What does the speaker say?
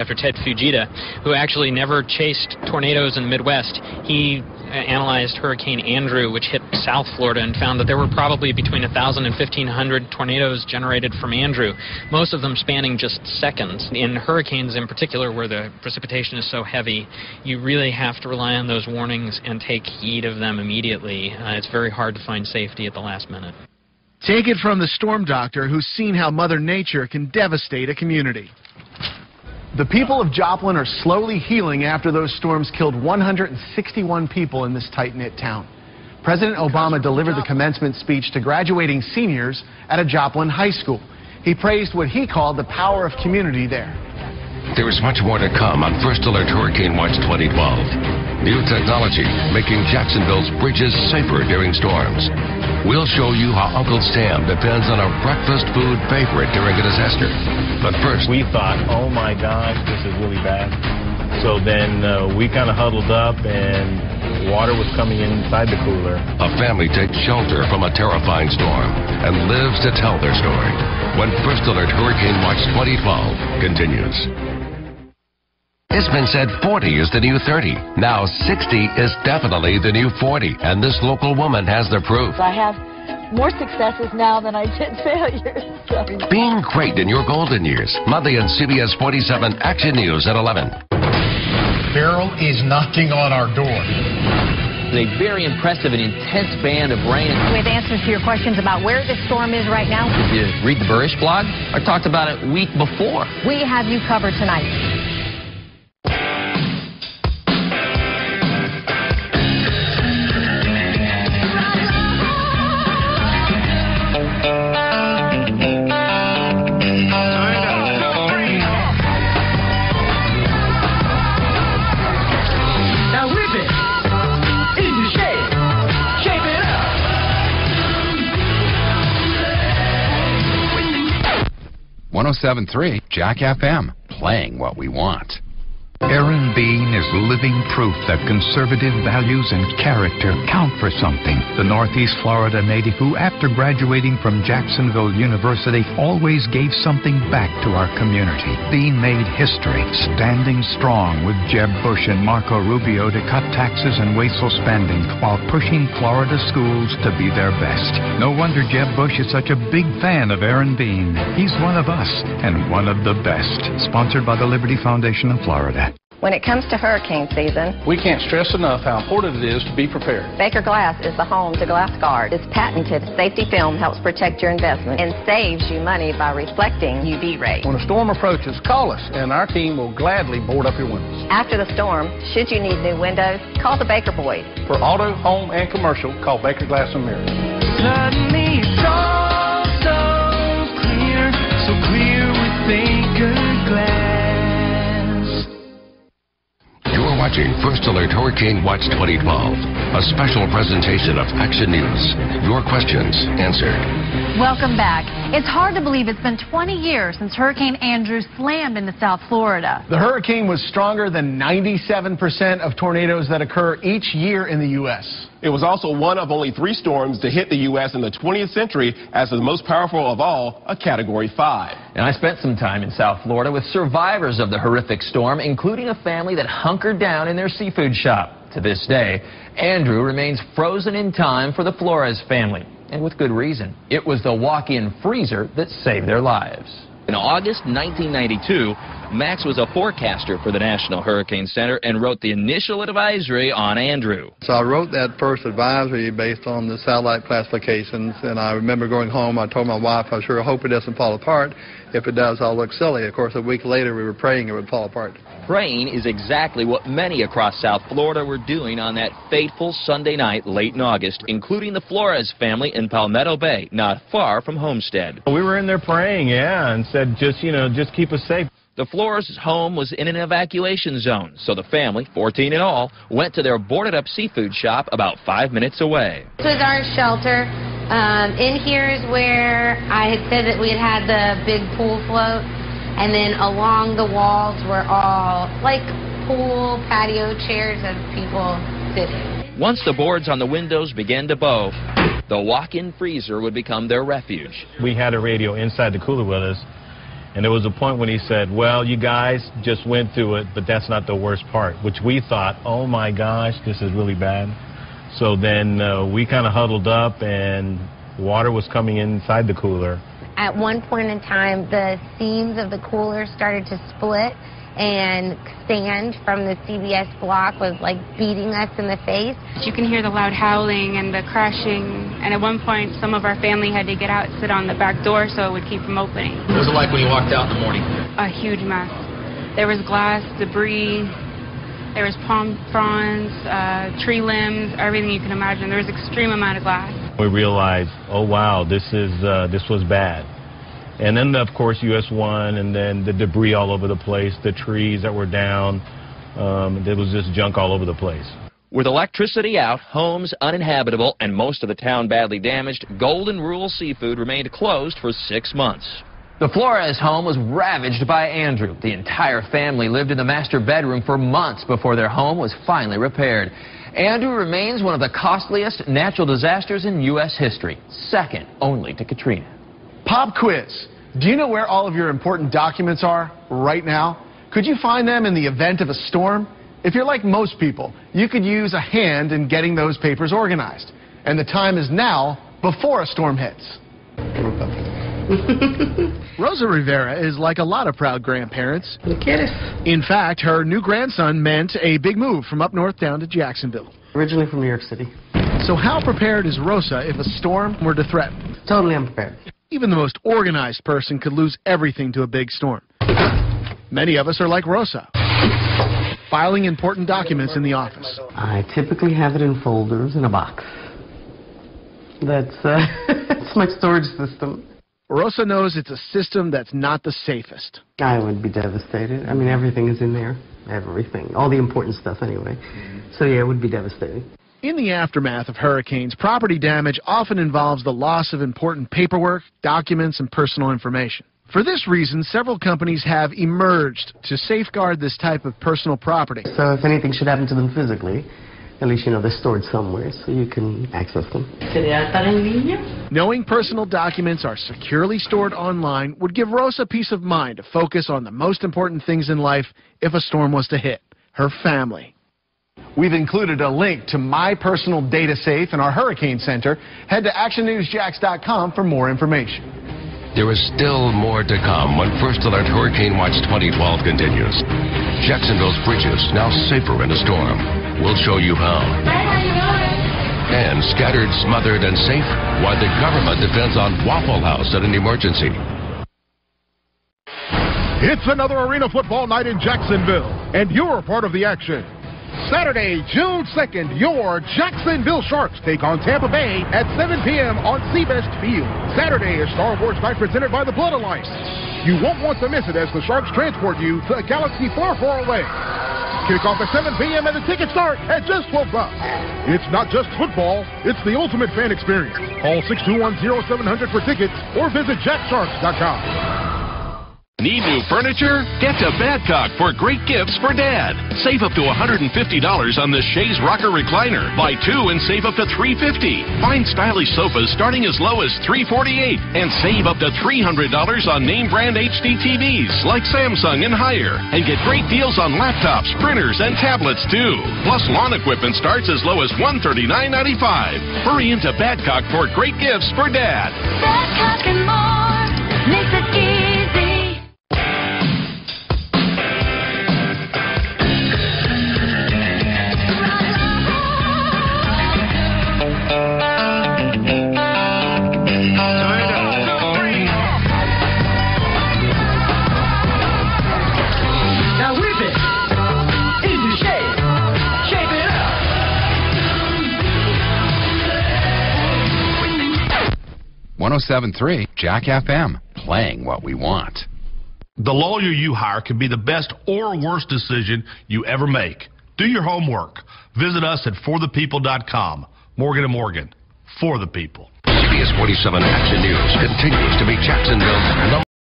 After Ted Fujita, who actually never chased tornadoes in the Midwest, he analyzed Hurricane Andrew, which hit South Florida, and found that there were probably between 1,000 and 1,500 tornadoes generated from Andrew, most of them spanning just seconds. In hurricanes in particular, where the precipitation is so heavy, you really have to rely on those warnings and take heed of them immediately. It's very hard to find safety at the last minute. Take it from the storm doctor who's seen how Mother Nature can devastate a community. The people of Joplin are slowly healing after those storms killed 161 people in this tight-knit town. President Obama delivered the commencement speech to graduating seniors at a Joplin high school. He praised what he called the power of community there. There is much more to come on First Alert Hurricane Watch 2012. New technology making Jacksonville's bridges safer during storms. We'll show you how Uncle Sam depends on a breakfast food favorite during a disaster. But first, we thought, oh my gosh, this is really bad. So then we kind of huddled up and water was coming inside the cooler. A family takes shelter from a terrifying storm and lives to tell their story when First Alert Hurricane Watch 2012 continues. It's been said 40 is the new 30. Now 60 is definitely the new 40. And this local woman has the proof. I have more successes now than I did failures. Being great in your golden years. Monthly on CBS 47 Action News at 11. Beryl is knocking on our door. A very impressive and intense band of rain. With answers to your questions about where this storm is right now. Did you read the Burrish blog? I talked about it week before. We have you covered tonight. Now whip it into shape. Shape it up. 107.3 Jack FM, playing what we want. Aaron Bean is living proof that conservative values and character count for something. The Northeast Florida native who, after graduating from Jacksonville University, always gave something back to our community. Bean made history, standing strong with Jeb Bush and Marco Rubio to cut taxes and wasteful spending while pushing Florida schools to be their best. No wonder Jeb Bush is such a big fan of Aaron Bean. He's one of us and one of the best. Sponsored by the Liberty Foundation of Florida. When it comes to hurricane season, we can't stress enough how important it is to be prepared. Baker Glass is the home to Glass Guard. This patented safety film helps protect your investment and saves you money by reflecting UV rays. When a storm approaches, call us and our team will gladly board up your windows. After the storm, should you need new windows, call the Baker Boys. For auto, home, and commercial, call Baker Glass and Mirrors. Suddenly it's all so clear with Baker Glass. You're watching First Alert Hurricane Watch 2012, a special presentation of Action News. Your questions answered. Welcome back. It's hard to believe it's been 20 years since Hurricane Andrew slammed into South Florida. The hurricane was stronger than 97% of tornadoes that occur each year in the U.S. It was also one of only 3 storms to hit the U.S. in the 20th century as the most powerful of all, a Category 5. And I spent some time in South Florida with survivors of the horrific storm, including a family that hunkered down in their seafood shop. To this day, Andrew remains frozen in time for the Flores family, and with good reason. It was the walk-in freezer that saved their lives. In August 1992, Max was a forecaster for the National Hurricane Center and wrote the initial advisory on Andrew. So I wrote that first advisory based on the satellite classifications, and I remember going home, I told my wife, I sure hope it doesn't fall apart. If it does, I'll look silly. Of course, a week later, we were praying it would fall apart. Praying is exactly what many across South Florida were doing on that fateful Sunday night late in August, including the Flores family in Palmetto Bay, not far from Homestead. We were in there praying, yeah, and said, just keep us safe. The Flores' home was in an evacuation zone, so the family, 14 in all, went to their boarded-up seafood shop about 5 minutes away. This was our shelter. In here is where I had said that we had the big pool float, and then along the walls were all like pool patio chairs of people sitting. Once the boards on the windows began to bow, the walk-in freezer would become their refuge. We had a radio inside the cooler with us, And there was a point when he said, well, you guys just went through it, but that's not the worst part, which we thought, oh, my gosh, this is really bad. So then we kind of huddled up, and water was coming inside the cooler. At one point in time, the seams of the cooler started to split, and sand from the CBS block was like beating us in the face. You can hear the loud howling and the crashing, and at one point some of our family had to get out and sit on the back door so it would keep from opening. What was it like when you walked out in the morning? A huge mess. There was glass, debris, there was palm fronds, tree limbs, everything you can imagine. There was an extreme amount of glass. We realized, oh wow, this was bad. And then, of course, US 1, and then the debris all over the place, the trees that were down. There was just junk all over the place. With electricity out, homes uninhabitable, and most of the town badly damaged, Golden Rule Seafood remained closed for 6 months. The Flores home was ravaged by Andrew. The entire family lived in the master bedroom for months before their home was finally repaired. Andrew remains one of the costliest natural disasters in U.S. history, second only to Katrina. Pop quiz. Do you know where all of your important documents are right now? Could you find them in the event of a storm? If you're like most people, you could use a hand in getting those papers organized. And the time is now before a storm hits. Rosa Rivera is like a lot of proud grandparents. In fact, her new grandson meant a big move from up north down to Jacksonville. Originally from New York City. So how prepared is Rosa if a storm were to threaten? Totally unprepared. Even the most organized person could lose everything to a big storm. Many of us are like Rosa, filing important documents in the office. I typically have it in folders in a box. That's my storage system. Rosa knows it's a system that's not the safest. I would be devastated. I mean, everything is in there. Everything. All the important stuff anyway. So yeah, it would be devastating. In the aftermath of hurricanes, property damage often involves the loss of important paperwork, documents, and personal information. For this reason, several companies have emerged to safeguard this type of personal property. So if anything should happen to them physically, at least you know they're stored somewhere so you can access them. Knowing personal documents are securely stored online would give Rosa peace of mind to focus on the most important things in life if a storm was to hit: her family. We've included a link to My Personal Data Safe in our Hurricane Center. Head to actionnewsjax.com for more information. There is still more to come when First Alert Hurricane Watch 2012 continues. Jacksonville's bridges now safer in a storm. We'll show you how. And scattered, smothered, and safe, why the government depends on Waffle House at an emergency. It's another arena football night in Jacksonville, and you're a part of the action. Saturday, June 2nd, your Jacksonville Sharks take on Tampa Bay at 7 p.m. on Seabest Field. Saturday is Star Wars Night presented by the Blood Alliance. You won't want to miss it as the Sharks transport you to a galaxy far, far away. Kickoff at 7 p.m. and the tickets start at just $12. It's not just football, it's the ultimate fan experience. Call 621-0700 for tickets or visit jacksharks.com. Need new furniture? Get to Badcock for great gifts for Dad. Save up to $150 on the Shays Rocker Recliner. Buy two and save up to $350. Find stylish sofas starting as low as $348. And save up to $300 on name brand HD TVs like Samsung and higher. And get great deals on laptops, printers, and tablets too. Plus lawn equipment starts as low as $139.95. Hurry into Badcock for great gifts for Dad. Badcock and more makes it easy. Now whip it into shape. Shape it up. 107.3 Jack FM, playing what we want. The lawyer you hire can be the best or worst decision you ever make. Do your homework. Visit us at forthepeople.com. Morgan & Morgan, for the people. CBS 47 Action News continues to be Jacksonville's number